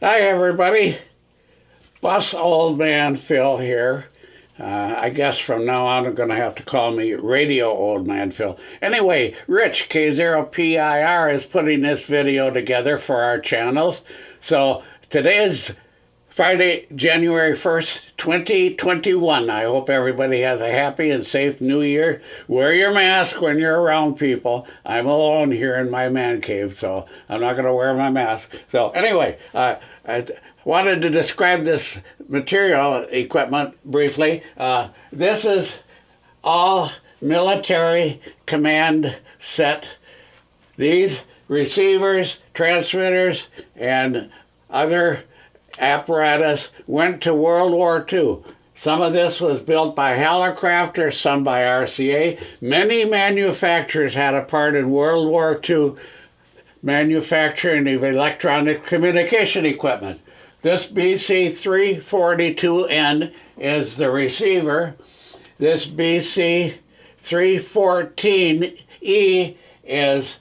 Hi, everybody. Bus Old Man Phil here. I guess from now on, I'm going to have to call me Radio Old Man Phil. Anyway, Rich, K0PIR, is putting this video together for our channels. So today is Friday, January 1st, 2021. I hope everybody has a happy and safe new year. Wear your mask when you're around people. I'm alone here in my man cave, so I'm not going to wear my mask. So anyway, I wanted to describe this material equipment briefly. This is all military command set. These receivers, transmitters, and other apparatus went to World War II. Some of this was built by Hallicrafters, some by RCA. Many manufacturers had a part in World War II manufacturing of electronic communication equipment. This BC-342N is the receiver. This BC-314E is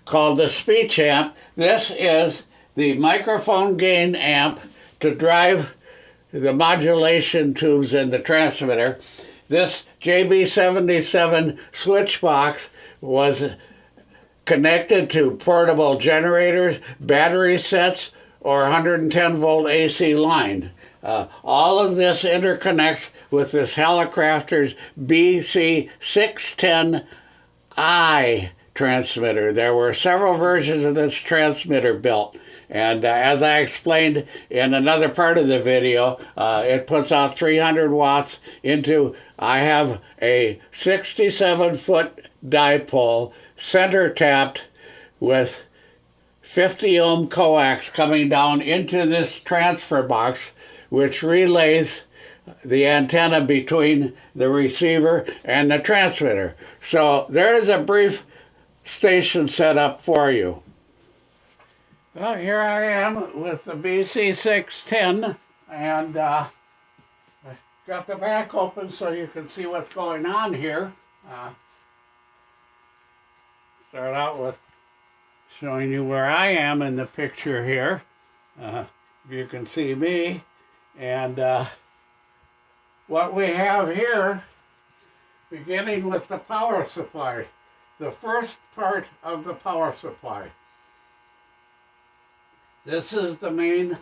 called the speech amp. This is the microphone gain amp to drive the modulation tubes in the transmitter. This JB77 switch box was connected to portable generators, battery sets, or 110 volt AC line. All of this interconnects with this Hallicrafters BC-610I transmitter. There were several versions of this transmitter built. And as I explained in another part of the video, it puts out 300 watts into, I have a 67-foot dipole, center tapped with 50 ohm coax coming down into this transfer box, which relays the antenna between the receiver and the transmitter. So there is a brief station set up for you. Well, here I am with the BC-610, and I got the back open so you can see what's going on here. Start out with showing you where I am in the picture here. If you can see me. And what we have here, beginning with the power supply, the first part of the power supply. This is the main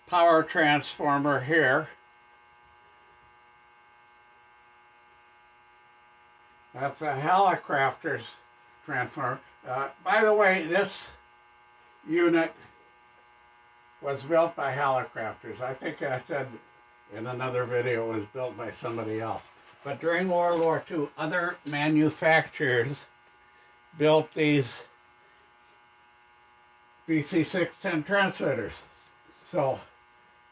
power transformer here. That's a Hallicrafters transformer. By the way, this unit was built by Hallicrafters. I think I said in another video it was built by somebody else. But during World War II, other manufacturers built these BC-610 transmitters. So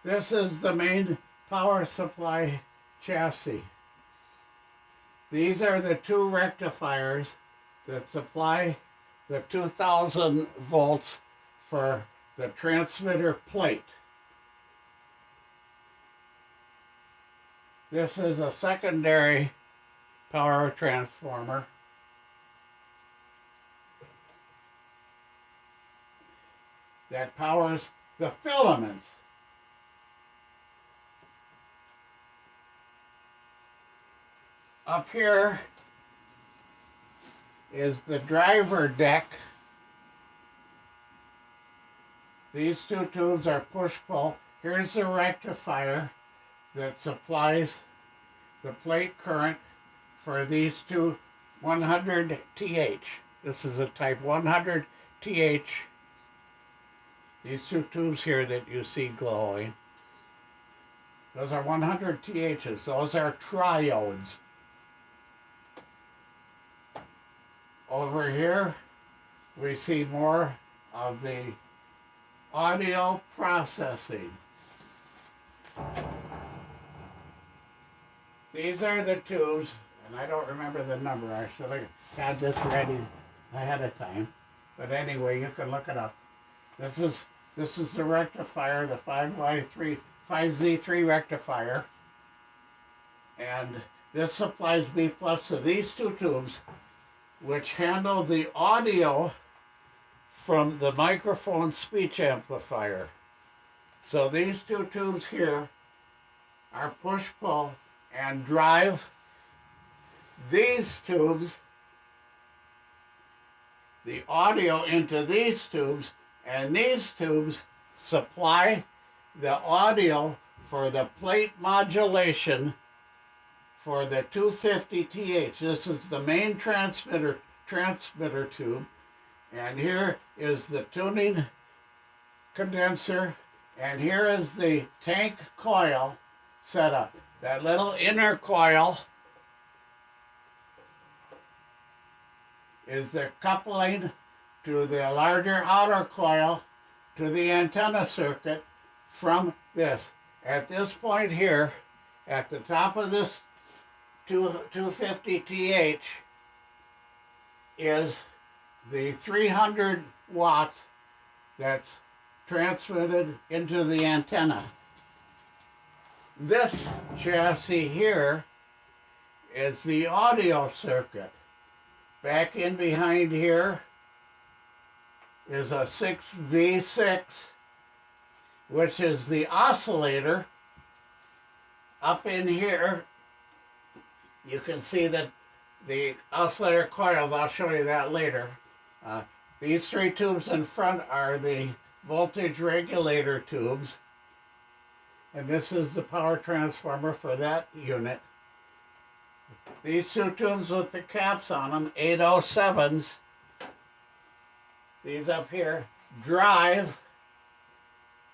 this is the main power supply chassis. These are the two rectifiers that supply the 2000 volts for the transmitter plate. This is a secondary power transformer. That powers the filaments. Up here is the driver deck. These two tubes are push-pull. Here's the rectifier that supplies the plate current for these two 100TH. This is a type 100TH. These two tubes here that you see glowing, those are 100THs. Those are triodes. Over here, we see more of the audio processing. These are the tubes, and I don't remember the number. I should have had this ready ahead of time. But anyway, you can look it up. This is the rectifier, the 5Z3 rectifier. And this supplies B plus to these two tubes, which handle the audio from the microphone speech amplifier. So these two tubes here are push-pull and drive these tubes, the audio into these tubes, and these tubes supply the audio for the plate modulation for the 250TH. This is the main transmitter tube, and here is the tuning condenser, and here is the tank coil setup. That little inner coil is the coupling to the larger outer coil to the antenna circuit from this. At this point here, at the top of this 250TH is the 300 watts that's transmitted into the antenna. This chassis here is the audio circuit. Back in behind here is a 6V6, which is the oscillator. Up in here, you can see that the oscillator coils, I'll show you that later. These three tubes in front are the voltage regulator tubes, and this is the power transformer for that unit. These two tubes with the caps on them, 807s, these up here, drive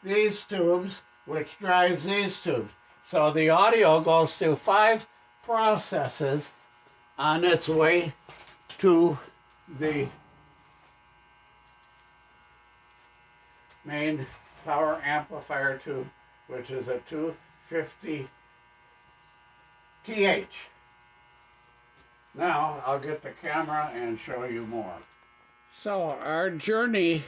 these tubes, which drives these tubes. So the audio goes through 5 processes on its way to the main power amplifier tube, which is a 250TH. Now I'll get the camera and show you more. So our journey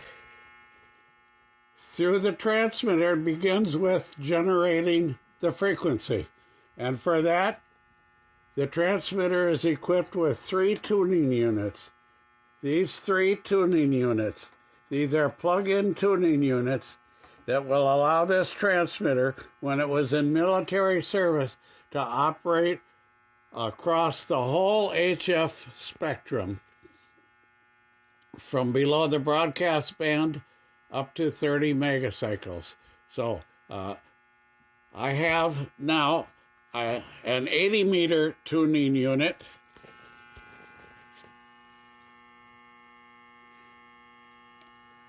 through the transmitter begins with generating the frequency. And for that, the transmitter is equipped with 3 tuning units. These 3 tuning units, these are plug-in tuning units that will allow this transmitter, when it was in military service, to operate across the whole HF spectrum from below the broadcast band up to 30 megacycles. So I have now an 80-meter tuning unit,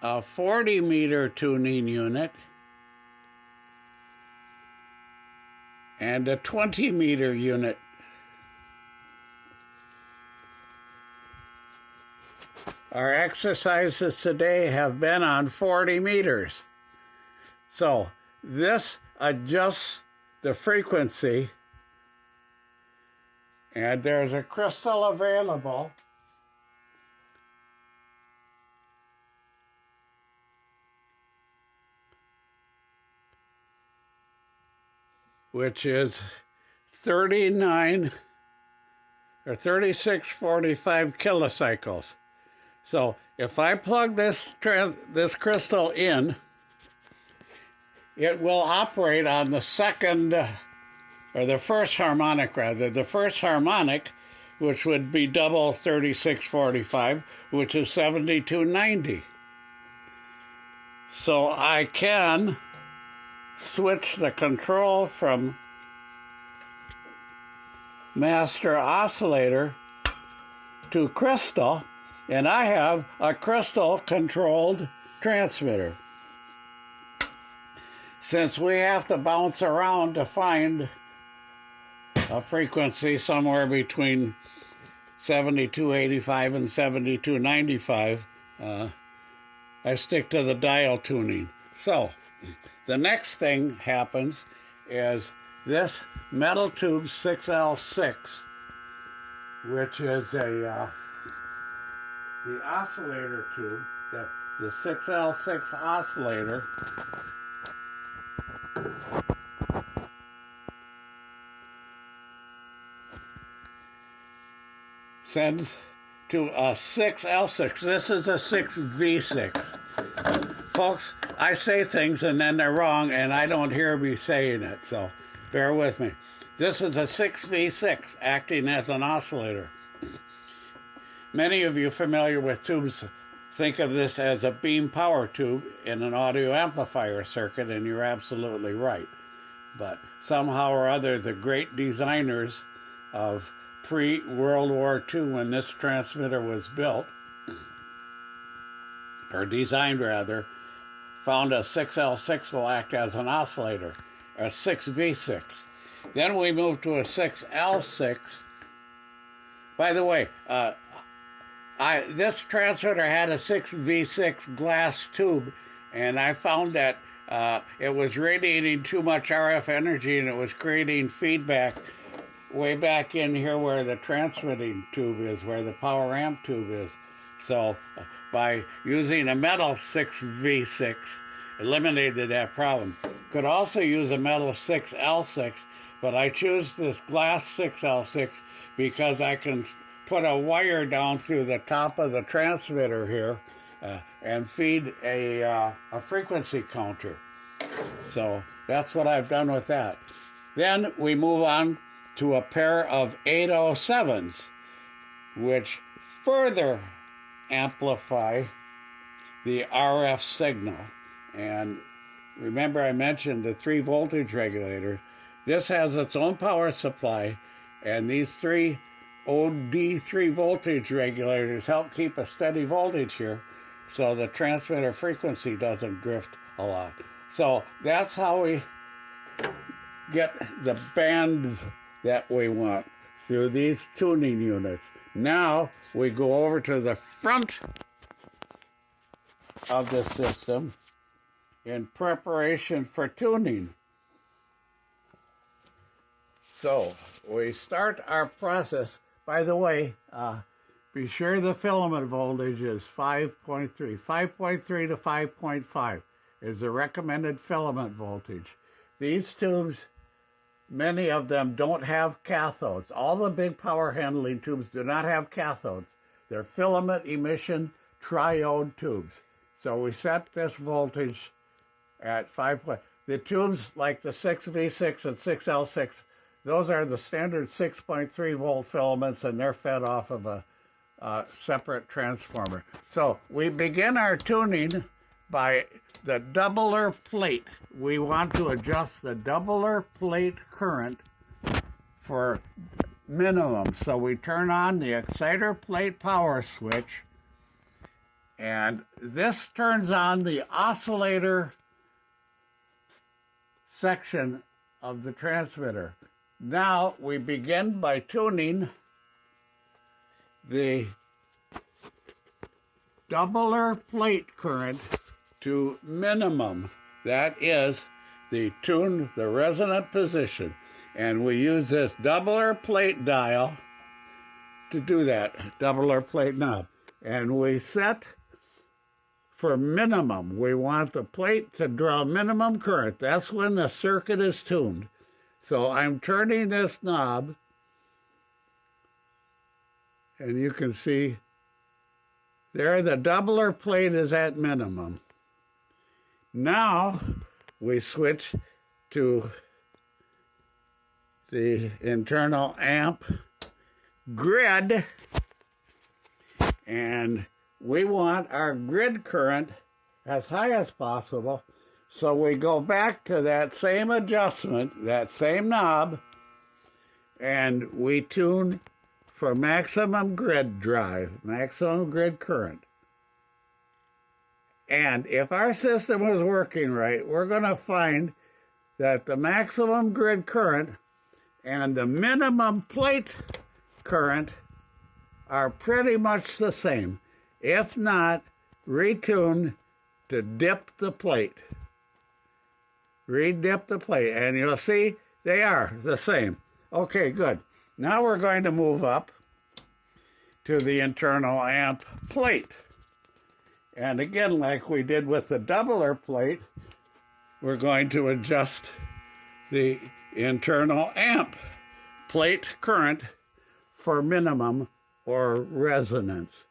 a 40-meter tuning unit, and a 20-meter unit. Our exercises today have been on 40 meters. So this adjusts the frequency, and there's a crystal available which is 3645 kilocycles. So if I plug this crystal in, it will operate on the second, or the first harmonic rather, the first harmonic, which would be double 3645, which is 7290. So I can switch the control from master oscillator to crystal, and I have a crystal-controlled transmitter. Since we have to bounce around to find a frequency somewhere between 7285 and 7295, I stick to the dial tuning. So the next thing happens is this metal tube 6L6, which is the oscillator tube, the 6L6 oscillator, sends to a 6L6. This is a 6V6. Folks, I say things and then they're wrong, and I don't hear me saying it, so bear with me. This is a 6V6 acting as an oscillator. Many of you familiar with tubes think of this as a beam power tube in an audio amplifier circuit, and you're absolutely right. But somehow or other, the great designers of pre-World War II, when this transmitter was built, or designed rather, found a 6L6 will act as an oscillator, a 6V6. Then we moved to a 6L6. By the way, this transmitter had a 6V6 glass tube, and I found that it was radiating too much RF energy, and it was creating feedback way back in here where the transmitting tube is, where the power amp tube is. So by using a metal 6V6, eliminated that problem. Could also use a metal 6L6, but I choose this glass 6L6 because I can put a wire down through the top of the transmitter here and feed a frequency counter. So that's what I've done with that. Then we move on to a pair of 807s, which further amplify the RF signal. And remember I mentioned the 3 voltage regulators. This has its own power supply, and these 3 OD3 voltage regulators help keep a steady voltage here so the transmitter frequency doesn't drift a lot. So that's how we get the bands that we want through these tuning units. Now we go over to the front of the system in preparation for tuning. So we start our process. By the way, be sure the filament voltage is 5.3. 5.3 to 5.5 is the recommended filament voltage. These tubes, many of them don't have cathodes. All the big power handling tubes do not have cathodes. They're filament emission triode tubes. So we set this voltage at 5. The tubes like the 6V6 and 6L6, those are the standard 6.3 volt filaments, and they're fed off of a separate transformer. So we begin our tuning by the doubler plate. We want to adjust the doubler plate current for minimum. So we turn on the exciter plate power switch, and this turns on the oscillator section of the transmitter. Now we begin by tuning the doubler plate current to minimum. That is the resonant position. And we use this doubler plate dial to do that, doubler plate knob. And we set for minimum. We want the plate to draw minimum current. That's when the circuit is tuned. So I'm turning this knob, and you can see there the doubler plate is at minimum. Now we switch to the internal amp grid, and we want our grid current as high as possible. So we go back to that same adjustment, that same knob, and we tune for maximum grid drive, maximum grid current. And if our system is working right, we're going to find that the maximum grid current and the minimum plate current are pretty much the same. If not, retune to dip the plate. Redip the plate, and you'll see they are the same. Okay, good. Now we're going to move up to the internal amp plate. And again, like we did with the doubler plate, we're going to adjust the internal amp plate current for minimum or resonance.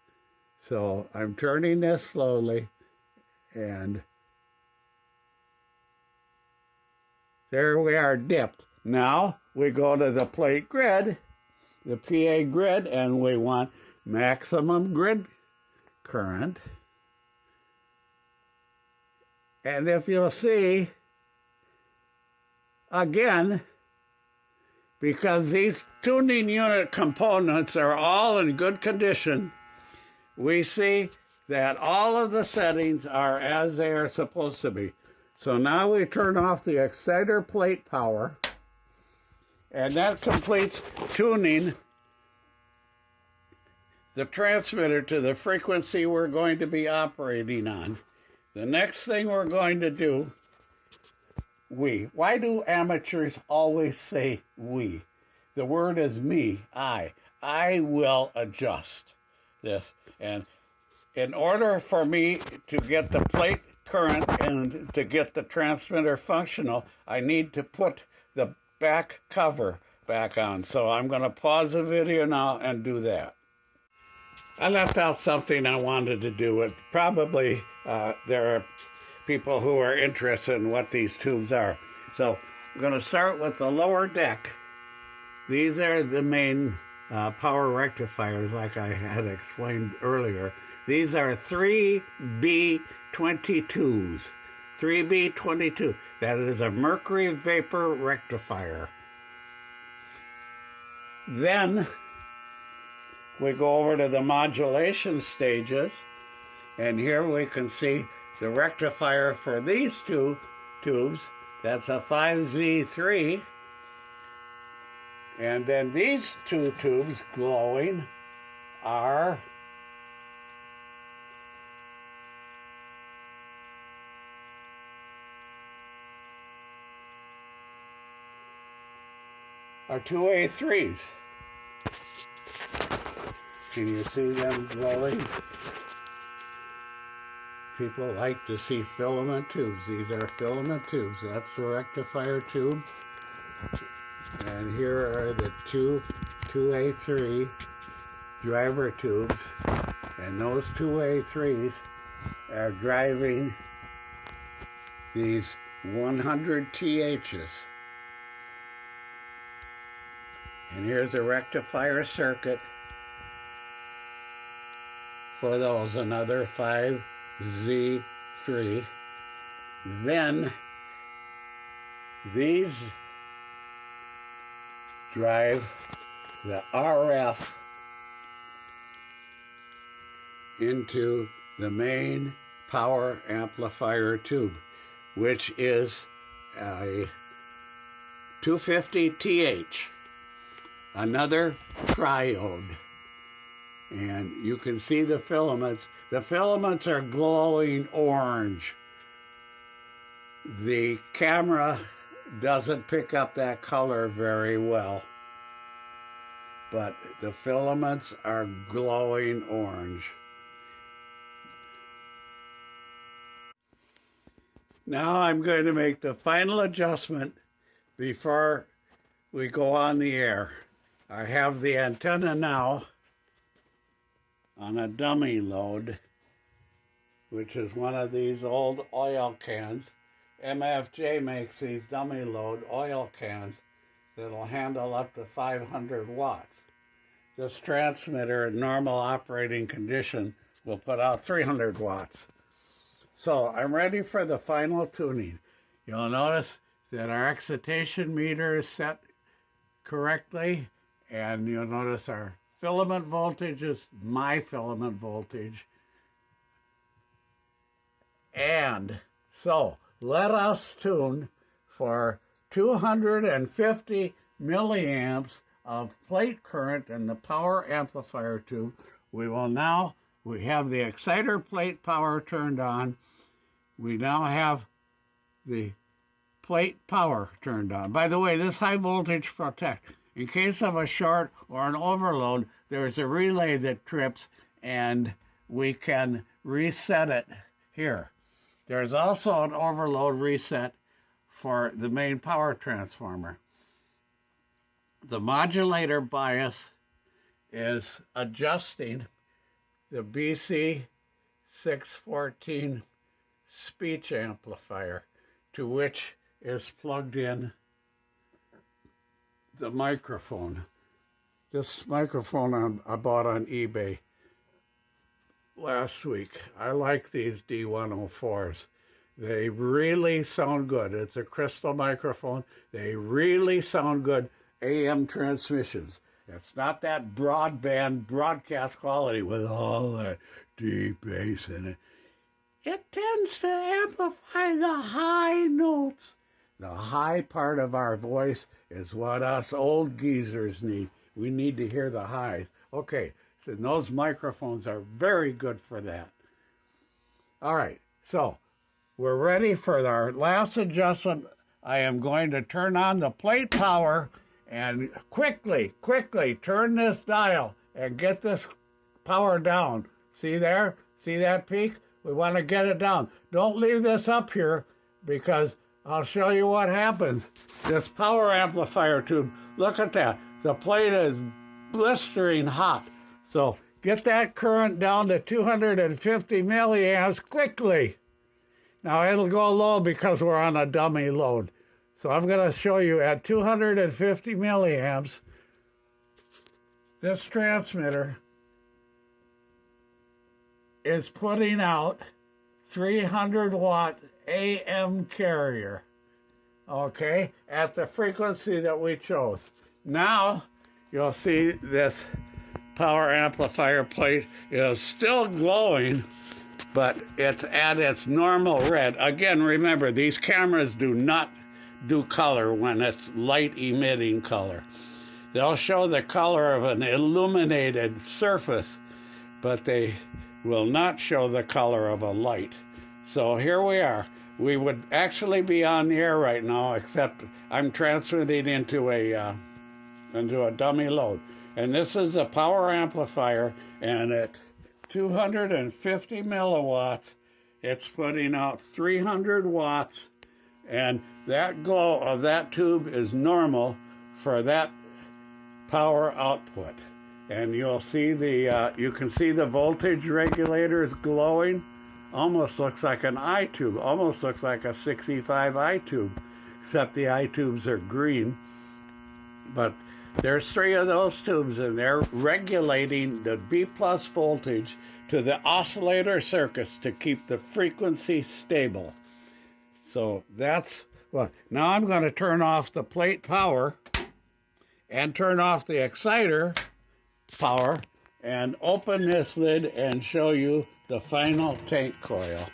So I'm turning this slowly, and There we are dipped. Now we go to the plate grid, the PA grid, and we want maximum grid current. And if you'll see, again, because these tuning unit components are all in good condition, we see that all of the settings are as they are supposed to be. So now we turn off the exciter plate power, and that completes tuning the transmitter to the frequency we're going to be operating on. The next thing we're going to do, we. Why do amateurs always say we? The word is me, I. I will adjust this. And in order for me to get the plate current and to get the transmitter functional, I need to put the back cover back on. So I'm going to pause the video now and do that. I left out something I wanted to do. It probably there are people who are interested in what these tubes are. So I'm going to start with the lower deck. These are the main power rectifiers, like I had explained earlier. These are 3B22s. 3B22. That is a mercury vapor rectifier. Then we go over to the modulation stages, and here we can see the rectifier for these two tubes. That's a 5Z3. And then these two tubes glowing are two A3s. Can you see them glowing? People like to see filament tubes. These are filament tubes. That's the rectifier tube. And here are the two A3 driver tubes. And those two A3s are driving these 100 THs. And here's a rectifier circuit for those, another 5Z3. Then these drive the RF into the main power amplifier tube, which is a 250TH, another triode. And you can see the filaments. The filaments are glowing orange. The camera doesn't pick up that color very well, but the filaments are glowing orange. Now I'm going to make the final adjustment before we go on the air. I have the antenna now on a dummy load, which is one of these old oil cans. MFJ makes these dummy load oil cans that'll handle up to 500 watts. This transmitter in normal operating condition will put out 300 watts. So I'm ready for the final tuning. You'll notice that our excitation meter is set correctly, and you'll notice our filament voltage is my filament voltage. And so let us tune for 250 milliamps of plate current in the power amplifier tube. We have the exciter plate power turned on. We now have the plate power turned on. By the way, this high voltage protect. In case of a short or an overload, there's a relay that trips, and we can reset it here. There's also an overload reset for the main power transformer. The modulator bias is adjusting the BC-610 speech amplifier, to which is plugged in the microphone. This microphone I bought on eBay last week. I like these D104s. They really sound good. It's a crystal microphone. They really sound good. AM transmissions. It's not that broadband broadcast quality with all that deep bass in it. It tends to amplify the high notes. The high part of our voice is what us old geezers need. We need to hear the highs. Okay, so those microphones are very good for that. All right, so we're ready for our last adjustment. I am going to turn on the plate power and quickly turn this dial and get this power down. See there? See that peak? We want to get it down. Don't leave this up here because I'll show you what happens. This power amplifier tube, look at that. The plate is blistering hot. So get that current down to 250 milliamps quickly. Now it'll go low because we're on a dummy load. So I'm going to show you at 250 milliamps, this transmitter is putting out 300 watt AM carrier, okay, at the frequency that we chose. Now you'll see this power amplifier plate is still glowing, but it's at its normal red. Again, remember, these cameras do not do color when it's light emitting color. They'll show the color of an illuminated surface, but they will not show the color of a light. So here we are. We would actually be on the air right now, except I'm transmitting into a dummy load. And this is a power amplifier, and at 250 milliwatts, it's putting out 300 watts, and that glow of that tube is normal for that power output. And you'll see you can see the voltage regulators glowing. Almost looks like an eye tube, almost looks like a 65 eye tube, except the eye tubes are green. But there's 3 of those tubes, and they're regulating the B+ voltage to the oscillator circuits to keep the frequency stable. So that's well. Now I'm going to turn off the plate power and turn off the exciter power and open this lid and show you the final tank coil.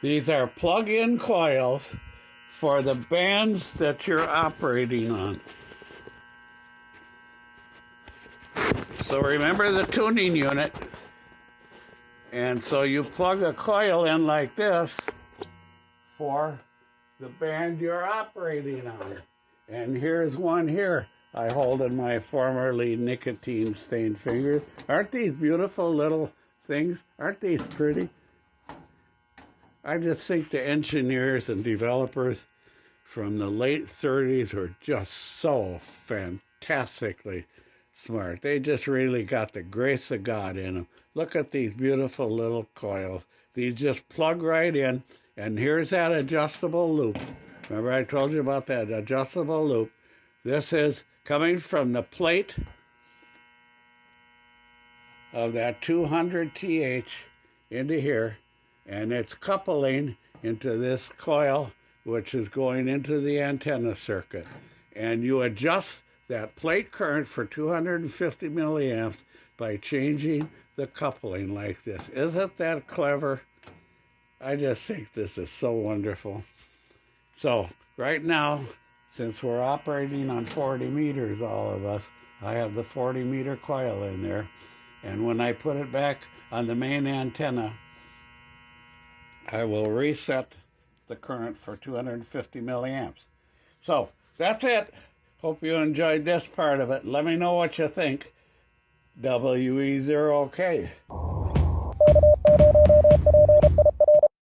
These are plug-in coils for the bands that you're operating on. So remember the tuning unit. And so you plug a coil in like this for the band you're operating on. And here's one here I hold in my formerly nicotine-stained fingers. Aren't these beautiful little things? Aren't these pretty? I just think the engineers and developers from the late 30s were just so fantastically smart. They just really got the grace of God in them. Look at these beautiful little coils. These just plug right in, and here's that adjustable loop. Remember I told you about that adjustable loop? This is coming from the plate of that 200 TH into here, and it's coupling into this coil, which is going into the antenna circuit. And you adjust that plate current for 250 milliamps by changing the coupling like this. Isn't that clever? I just think this is so wonderful. So right now, since we're operating on 40 meters, all of us, I have the 40 meter coil in there. And when I put it back on the main antenna, I will reset the current for 250 milliamps. So that's it. Hope you enjoyed this part of it. Let me know what you think. WE0K.